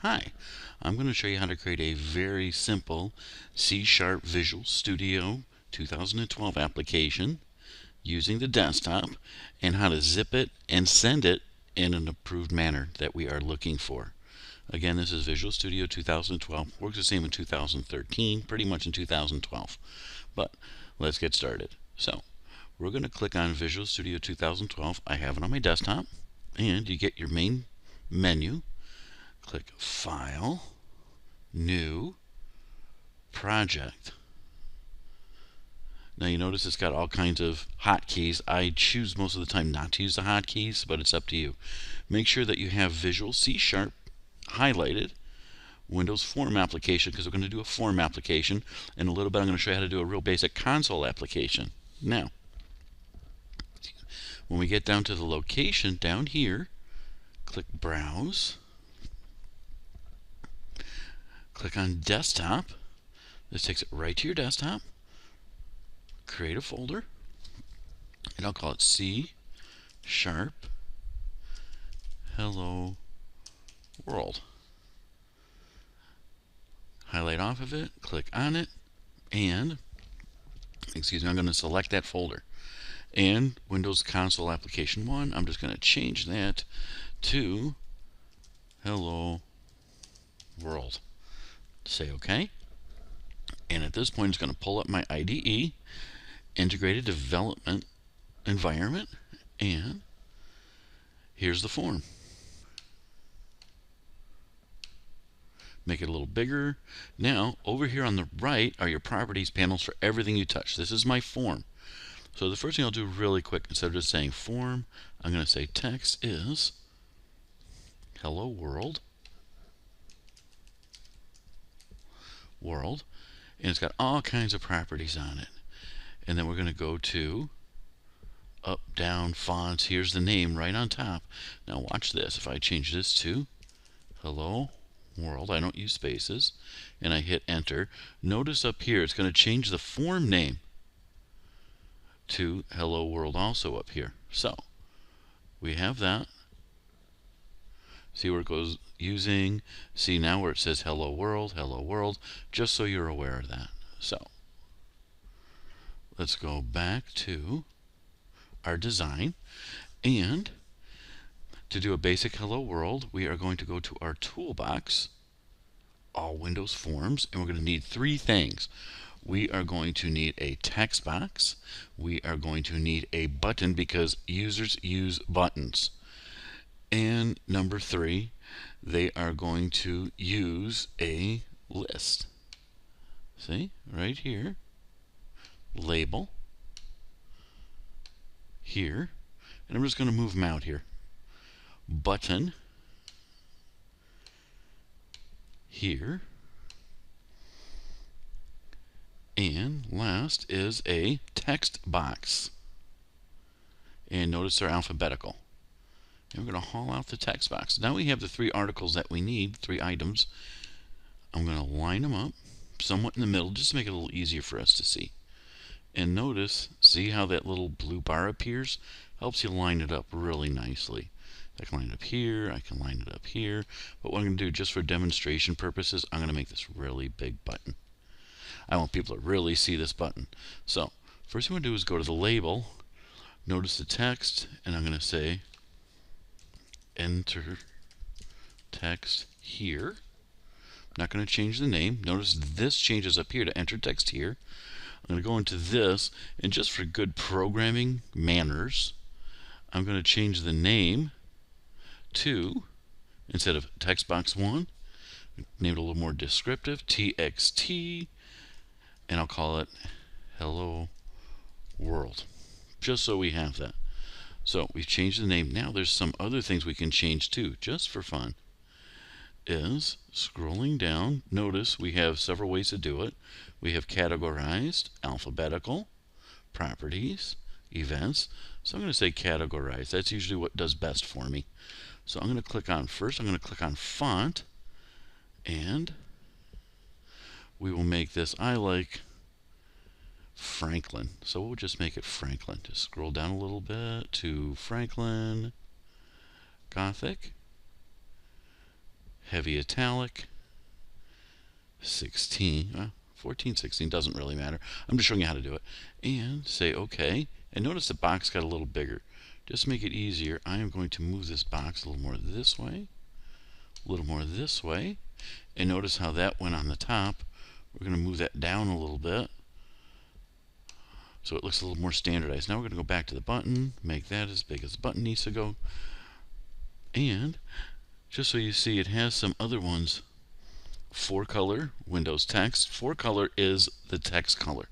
Hi, I'm going to show you how to create a very simple C# Visual Studio 2012 application using the desktop, and how to zip it and send it in an approved manner that we are looking for. Again, this is Visual Studio 2012. Works the same in 2013, pretty much in 2012. But let's get started. So we're going to click on Visual Studio 2012. I have it on my desktop, and you get your main menu. Click File, New, Project. Now you notice it's got all kinds of hotkeys. I choose most of the time not to use the hotkeys, but it's up to you. Make sure that you have Visual C# highlighted, Windows Form application, because we're going to do a form application. In a little bit I'm going to show you how to do a real basic console application. Now, when we get down to the location down here, click Browse. Click on Desktop. This takes it right to your desktop. Create a folder, and I'll call it C# Hello World. Highlight off of it, click on it, and I'm going to select that folder. And Windows Console Application 1, I'm just going to change that to Hello World. Say OK. And at this point, it's going to pull up my IDE, Integrated Development Environment, and here's the form. Make it a little bigger. Now, over here on the right are your properties panels for everything you touch. This is my form. So the first thing I'll do really quick, instead of just saying form, I'm going to say text is Hello World. And it's got all kinds of properties on it. And then we're going to go to up, down, fonts. Here's the name right on top. Now watch this. If I change this to Hello World, I don't use spaces, and I hit enter, notice up here it's going to change the form name to Hello World also up here. So we have that. See where it goes using. See now where it says Hello World, just so you're aware of that. So let's go back to our design, and to do a basic Hello World, we are going to go to our toolbox, All Windows Forms, and we're going to need three things. We are going to need a text box. We are going to need a button, because users use buttons. And number three, they are going to use a list. See, right here, label, here, and I'm just going to move them out here. Button, here, and last is a text box. And notice they're alphabetical. And we're going to haul out the text box. Now we have the three articles that we need, three items. I'm going to line them up somewhat in the middle, just to make it a little easier for us to see. And notice, see how that little blue bar appears? Helps you line it up really nicely. I can line it up here, I can line it up here. But what I'm going to do, just for demonstration purposes, I'm going to make this really big button. I want people to really see this button. So, first thing I'm going to do is go to the label, notice the text, and I'm going to say enter text here. I'm not going to change the name. Notice this changes up here to enter text here. I'm going to go into this, and just for good programming manners, I'm going to change the name to, instead of text box 1, name it a little more descriptive, TXT, and I'll call it Hello World, just so we have that. So we've changed the name. Now there's some other things we can change too, just for fun. Is scrolling down, notice we have several ways to do it. We have categorized, alphabetical, properties, events. So I'm going to say categorize. That's usually what does best for me. So I'm going to click on, first I'm going to click on font, and we will make this, I like Franklin. So we'll just make it Franklin. Just scroll down a little bit to Franklin, Gothic, heavy italic, 16, 14, 16, doesn't really matter. I'm just showing you how to do it. And say OK. And notice the box got a little bigger. Just to make it easier, I am going to move this box a little more this way, a little more this way. And notice how that went on the top. We're going to move that down a little bit so it looks a little more standardized. Now we're going to go back to the button, make that as big as the button needs to go. And just so you see, it has some other ones. 4-color, Windows text. 4-color is the text color,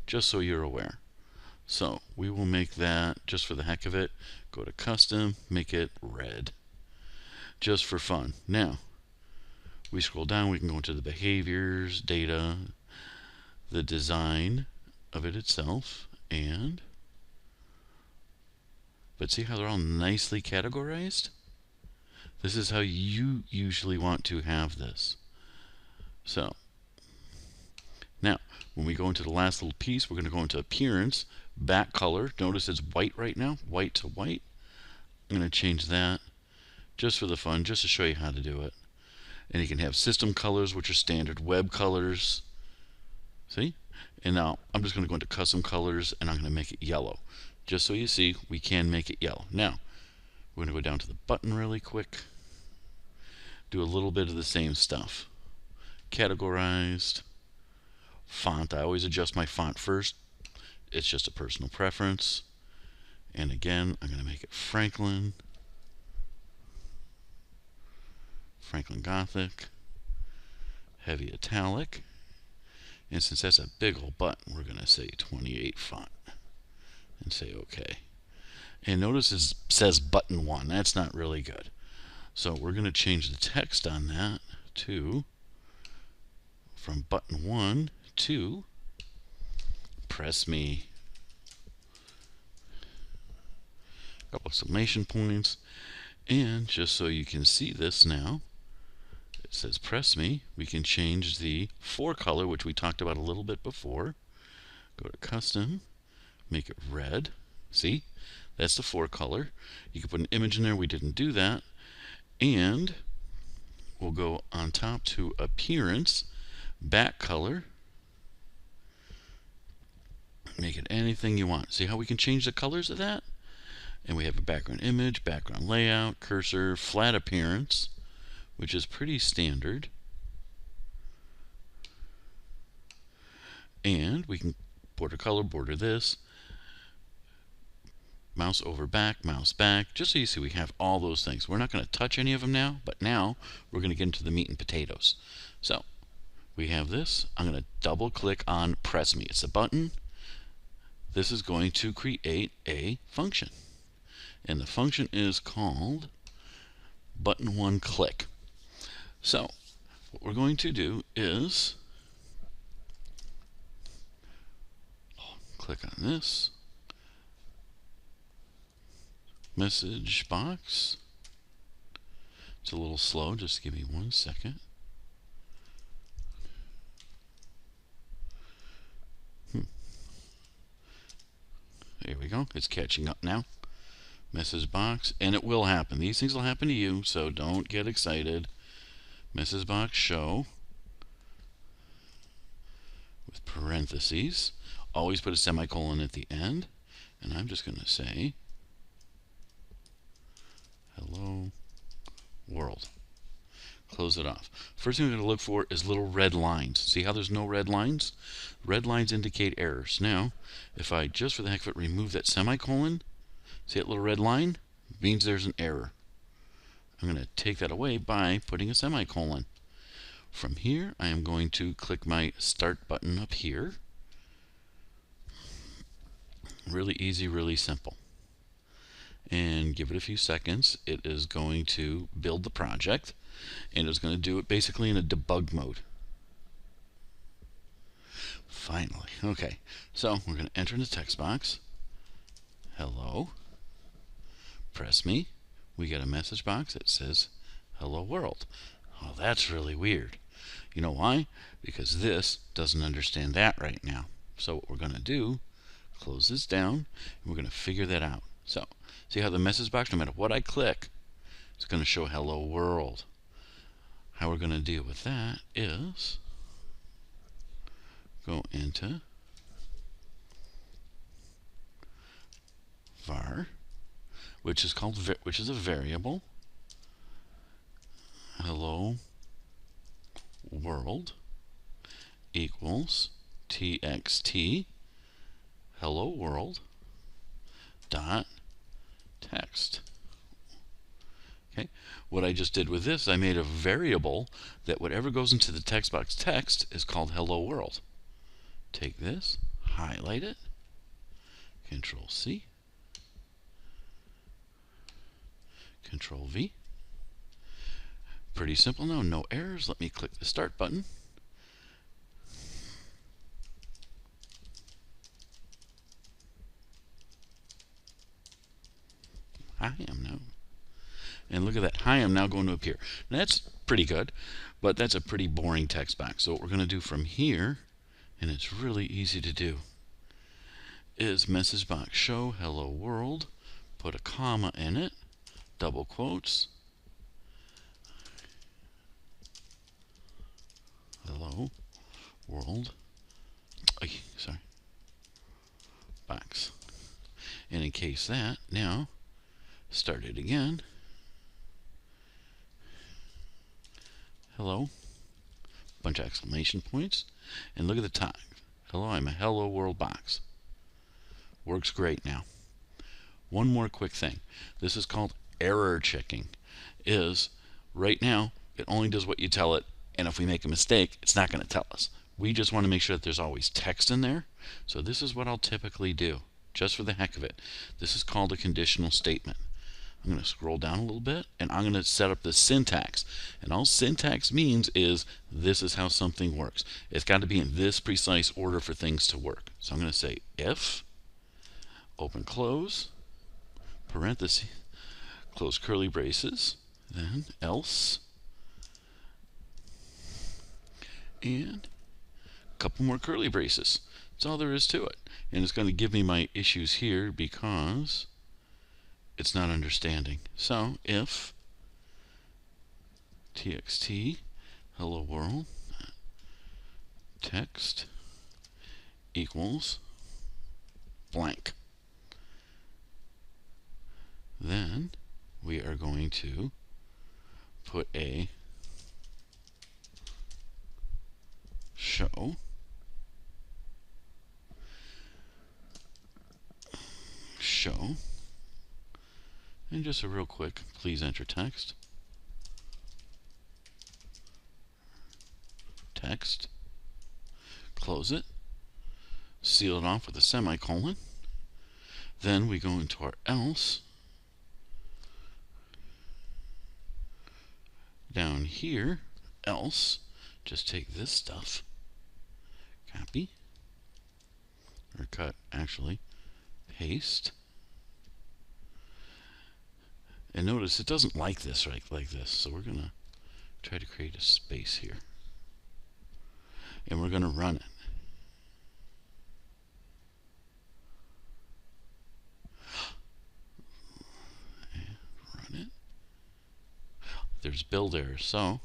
just so you're aware. So we will make that just for the heck of it. Go to custom, make it red, just for fun. Now we scroll down, we can go into the behaviors, data, the design of it itself, but see how they're all nicely categorized? This is how you usually want to have this. So now when we go into the last little piece, we're going to go into appearance, back color. Notice it's white right now, white to white. I'm going to change that just for the fun, just to show you how to do it. And you can have system colors, which are standard web colors. See? And now I'm just going to go into custom colors, and I'm going to make it yellow. Just so you see, we can make it yellow. Now we're going to go down to the button really quick. Do a little bit of the same stuff. Categorized. Font, I always adjust my font first. It's just a personal preference. And again, I'm going to make it Franklin. Franklin Gothic. Heavy italic. And since that's a big old button, we're going to say 28 font. And say OK. And notice it says button 1. That's not really good. So we're going to change the text on that to, from button 1 to press me. A couple exclamation points. And just so you can see this now, it says press me. We can change the 4-color, which we talked about a little bit before. Go to custom, make it red. See? That's the 4-color. You can put an image in there. We didn't do that. And we'll go on top to appearance, back color. Make it anything you want. See how we can change the colors of that? And we have a background image, background layout, cursor, flat appearance, which is pretty standard. And we can border color, border this. Mouse over back, mouse back, just so you see we have all those things. We're not going to touch any of them now, but now we're going to get into the meat and potatoes. So we have this. I'm going to double click on press me. It's a button. This is going to create a function. And the function is called button 1 click. So what we're going to do is click on this. Message box. It's a little slow, just give me 1 second. There we go, it's catching up now. Message box, and it will happen. These things will happen to you, so don't get excited. Message box show with parentheses. Always put a semicolon at the end, and I'm just going to say hello world. Close it off. First thing we're going to look for is little red lines. See how there's no red lines? Red lines indicate errors. Now, if I just for the heck of it remove that semicolon, see that little red line? It means there's an error. I'm going to take that away by putting a semicolon. From here, I am going to click my start button up here. Really easy, really simple. And give it a few seconds. It is going to build the project, and it's going to do it basically in a debug mode. Finally. Okay, so we're going to enter in the text box. Hello. Press me. We get a message box that says hello world. Oh, that's really weird. You know why? Because this doesn't understand that right now. So what we're going to do, close this down, and we're going to figure that out. So see how the message box, no matter what I click, it's going to show hello world. how we're going to deal with that is go into var, which is a variable, hello world equals txt hello world dot text. Okay, what I just did with this, I made a variable that whatever goes into the text box text is called hello world. Take this, highlight it, Control C, Control V. Pretty simple now, no errors. Let me click the start button. I am now. And look at that, hi, I'm now going to appear. Now that's pretty good, but that's a pretty boring text box. So what we're going to do from here, and it's really easy to do, is message box show hello world, put a comma in it, double quotes, hello world, sorry, box. And in case that, now start it again. Hello, bunch of exclamation points, and look at the top. Hello, I'm a hello world box. Works great now. One more quick thing. This is called error checking. Is right now it only does what you tell it, and if we make a mistake, it's not going to tell us. We just want to make sure that there's always text in there. So this is what I'll typically do, just for the heck of it. This is called a conditional statement. I'm going to scroll down a little bit, and I'm going to set up the syntax. And all syntax means is this is how something works. It's got to be in this precise order for things to work. So I'm going to say if, open close, parenthesis, close curly braces, then else, and a couple more curly braces. That's all there is to it. And it's going to give me my issues here because it's not understanding. So if txt hello world text equals blank, then we are going to put a show and just a real quick, please enter text, close it, seal it off with a semicolon. Then we go into our else. Down here, else, just take this stuff, copy, or cut, actually, paste. And notice it doesn't like this, right, like this. So we're going to try to create a space here. And we're going to run it. And run it. There's build error, so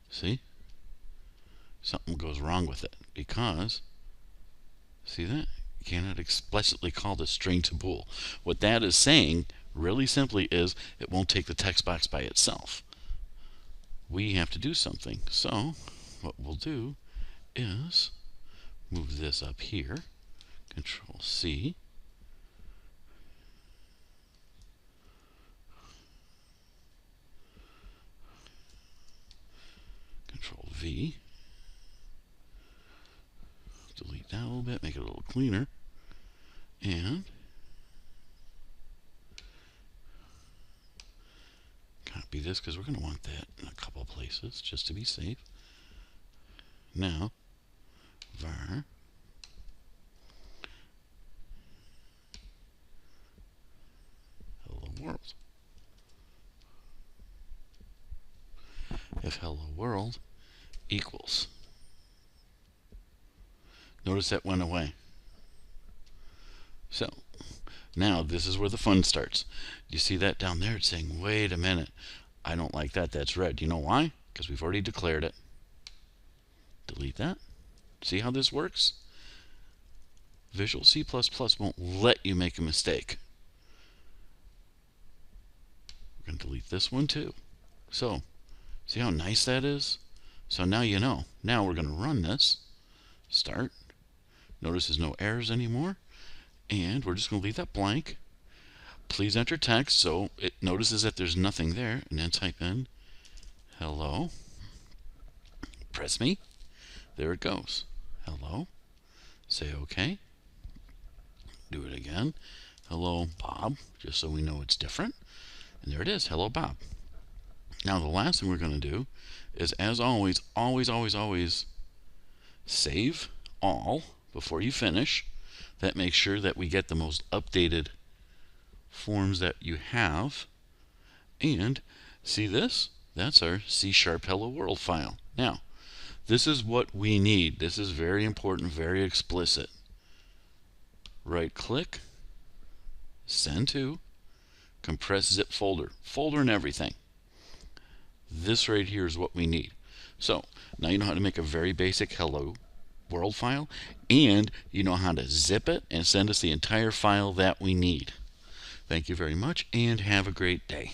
see? Something goes wrong with it because, see that? You cannot explicitly call this string to bool. What that is saying, really simply, is it won't take the text box by itself. We have to do something. So what we'll do is move this up here, Control C, Control V, delete that a little bit, make it a little cleaner, and copy this because we're going to want that in a couple places just to be safe. Now, var hello world. If hello world equals, notice that went away. So Now this is where the fun starts. You see that down there? It's saying, wait a minute, I don't like that. That's red. You know why? Because we've already declared it. Delete that. See how this works? Visual C++ won't let you make a mistake. We're going to delete this one too. So, see how nice that is? So now you know. Now we're going to run this. Start. Notice there's no errors anymore. And we're just going to leave that blank. Please enter text so it notices that there's nothing there. And then type in hello. Press me. There it goes. Hello. Say OK. Do it again. Hello, Bob, just so we know it's different. And there it is. Hello, Bob. Now the last thing we're going to do is, as always, always save all before you finish. That makes sure that we get the most updated forms that you have. And see this? That's our C# Hello World file. Now, this is what we need. This is very important, very explicit. Right click, send to, compress zip folder and everything. This right here is what we need. So now you know how to make a very basic Hello World file, and you know how to zip it and send us the entire file that we need. Thank you very much, and have a great day.